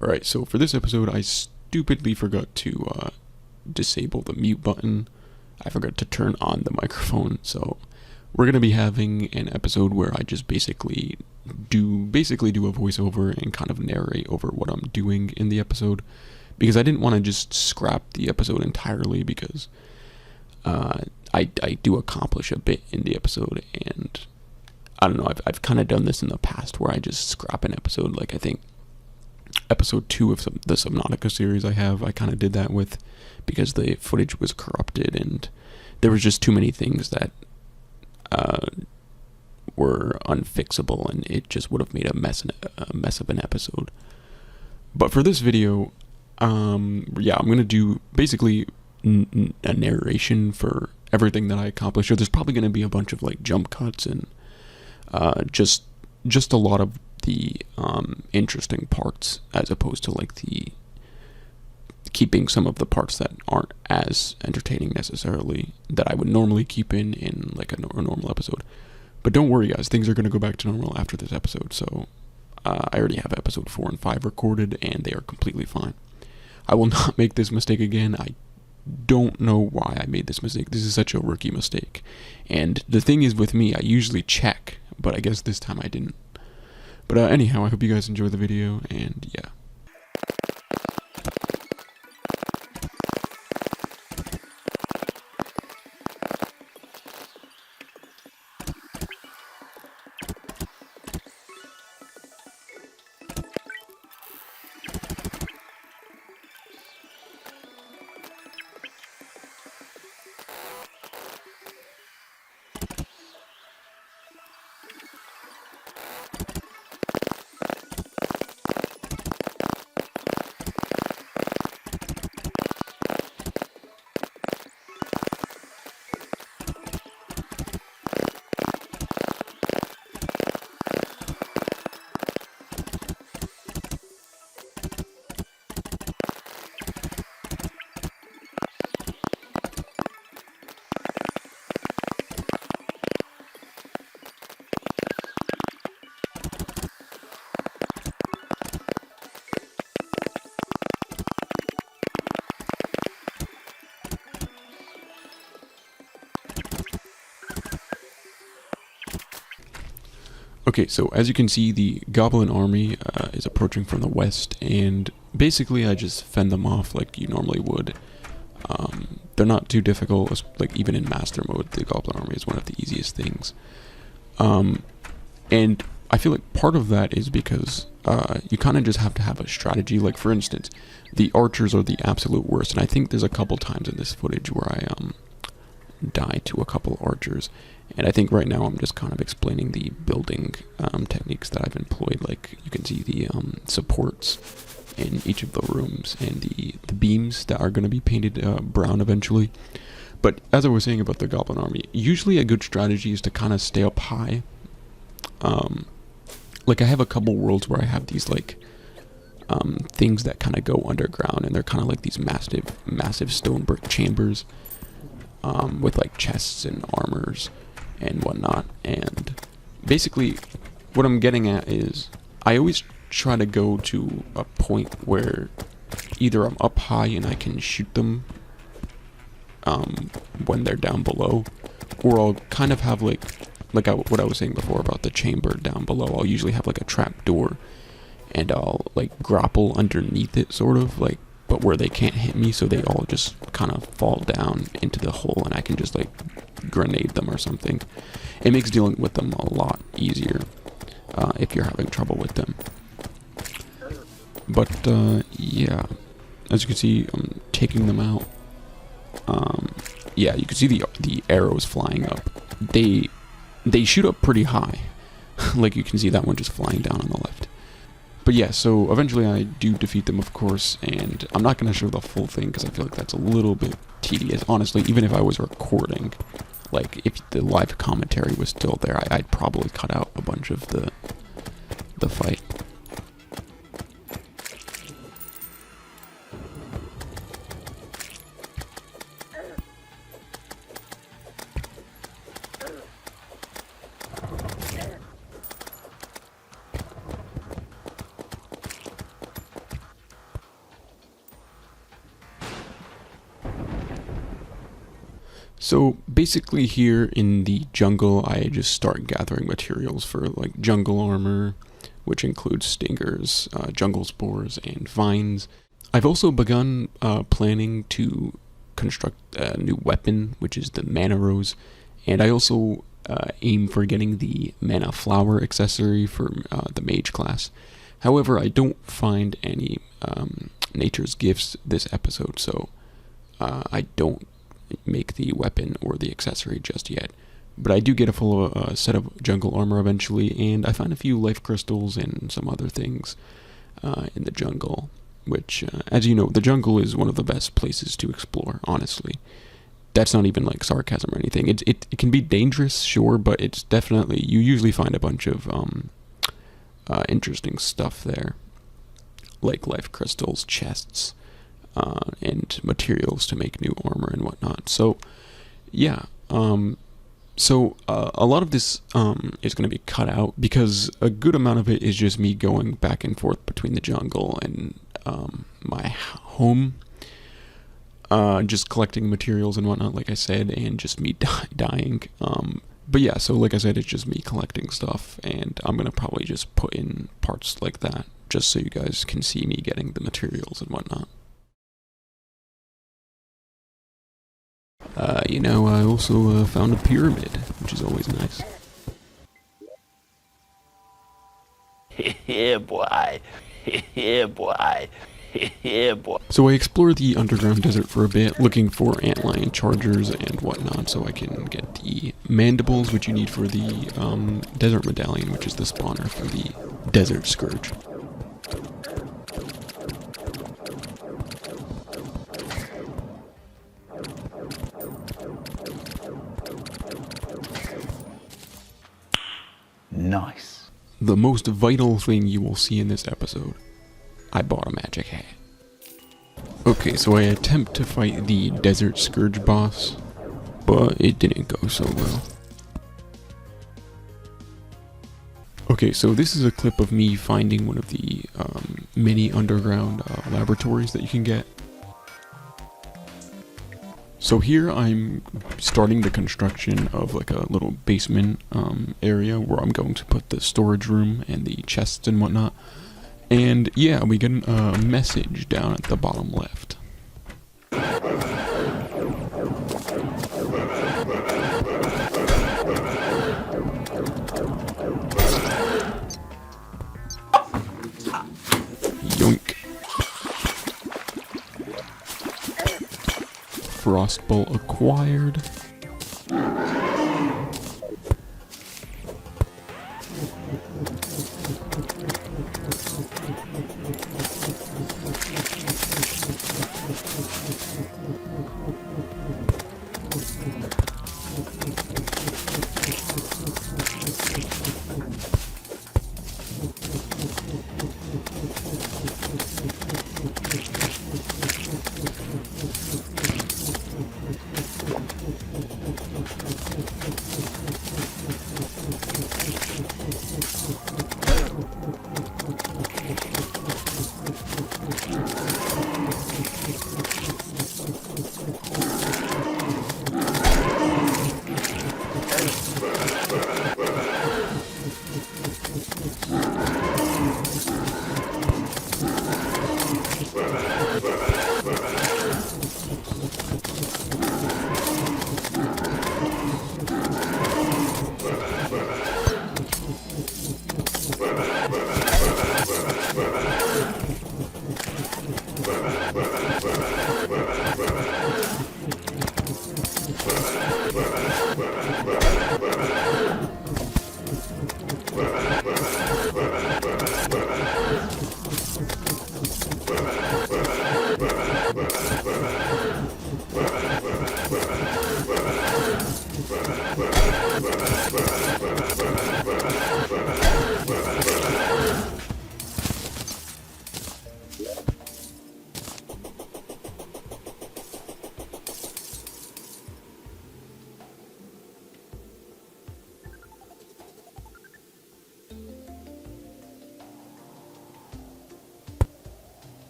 Alright, so for this episode, I stupidly forgot to disable the mute button. I forgot to turn on the microphone, so we're going to be having an episode where I just basically do a voiceover and kind of narrate over what I'm doing in the episode, because I didn't want to just scrap the episode entirely, because I do accomplish a bit in the episode, and I don't know, I've kind of done this in the past where I just scrap an episode. Like, I think episode 2 of the Subnautica series I kind of did that with, because the footage was corrupted and there was just too many things that were unfixable, and it just would have made a mess of an episode. But for this video, I'm gonna do basically a narration for everything that I accomplished. So there's probably gonna be a bunch of like jump cuts and just a lot of the interesting parts, as opposed to like the keeping some of the parts that aren't as entertaining necessarily that I would normally keep in like a normal episode. But don't worry, guys, things are going to go back to normal after this episode. So I already have episode 4 and 5 recorded, and they are completely fine. I will not make this mistake again. I don't know why I made this mistake. This is such a rookie mistake. And the thing is, with me, I usually check, but I guess this time I didn't. But anyhow, I hope you guys enjoy the video, and yeah. Okay, so as you can see, the Goblin army is approaching from the west, and basically I just fend them off like you normally would. They're not too difficult, like even in master mode, the Goblin army is one of the easiest things. And I feel like part of that is because you kind of just have to have a strategy. Like, for instance, the archers are the absolute worst, and I think there's a couple times in this footage where I die to a couple archers, and I think right now I'm just kind of explaining the building techniques that I've employed. Like, you can see the supports in each of the rooms, and the beams that are going to be painted brown eventually. But as I was saying about the Goblin army, usually a good strategy is to kind of stay up high. Like, I have a couple worlds where I have these like things that kind of go underground, and they're kind of like these massive stone brick chambers with like chests and armors and whatnot. And basically what I'm getting at is I always try to go to a point where either I'm up high and I can shoot them when they're down below, or I'll kind of have what I was saying before about the chamber down below. I'll usually have like a trap door, and I'll like grapple underneath it, sort of like, but where they can't hit me, so they all just kind of fall down into the hole, and I can just like grenade them or something. It makes dealing with them a lot easier if you're having trouble with them. But yeah, as you can see, I'm taking them out. Yeah, you can see the arrows flying up. They shoot up pretty high. Like, you can see that one just flying down on the left. But yeah, so eventually I do defeat them, of course, and I'm not going to show the full thing because I feel like that's a little bit tedious. Honestly, even if I was recording, like, if the live commentary was still there, I'd probably cut out a bunch of the fight. So basically here in the jungle, I just start gathering materials for like jungle armor, which includes stingers, jungle spores, and vines. I've also begun planning to construct a new weapon, which is the mana rose, and I also aim for getting the mana flower accessory for the mage class. However, I don't find any nature's gifts this episode, so I don't make the weapon or the accessory just yet. But I do get a full set of jungle armor eventually, and I find a few life crystals and some other things in the jungle, which, as you know, the jungle is one of the best places to explore, honestly. That's not even like sarcasm or anything. It can be dangerous, sure, but it's definitely, you usually find a bunch of interesting stuff there, like life crystals, chests, and materials to make new armor and whatnot. So, yeah. So a lot of this is going to be cut out because a good amount of it is just me going back and forth between the jungle and my home, just collecting materials and whatnot, like I said, and just me dying. But yeah, so like I said, it's just me collecting stuff, and I'm going to probably just put in parts like that, just so you guys can see me getting the materials and whatnot. I also found a pyramid, which is always nice. Yeah, boy. Yeah, boy. Yeah, boy. So I explore the underground desert for a bit, looking for antlion chargers and whatnot, so I can get the mandibles, which you need for the desert medallion, which is the spawner for the desert scourge. Nice. The most vital thing you will see in this episode, I bought a magic hat. Okay, so I attempt to fight the Desert Scourge boss, but it didn't go so well. Okay, so this is a clip of me finding one of the mini underground laboratories that you can get. So here I'm starting the construction of like a little basement area where I'm going to put the storage room and the chests and whatnot. And yeah, we get a message down at the bottom left. Yoink. Frostbolt acquired.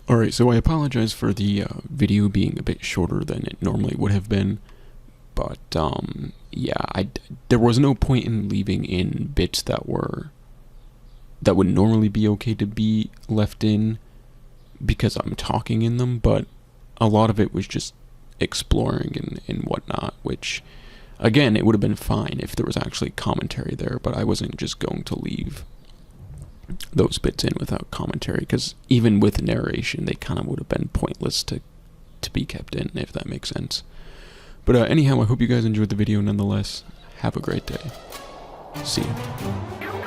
Alright, so I apologize for the video being a bit shorter than it normally would have been, But yeah, there was no point in leaving in bits that would normally be okay to be left in because I'm talking in them, but a lot of it was just exploring and whatnot, which, again, it would have been fine if there was actually commentary there, but I wasn't just going to leave those bits in without commentary, because even with narration, they kind of would have been pointless to be kept in, if that makes sense. But anyhow, I hope you guys enjoyed the video nonetheless. Have a great day. See ya.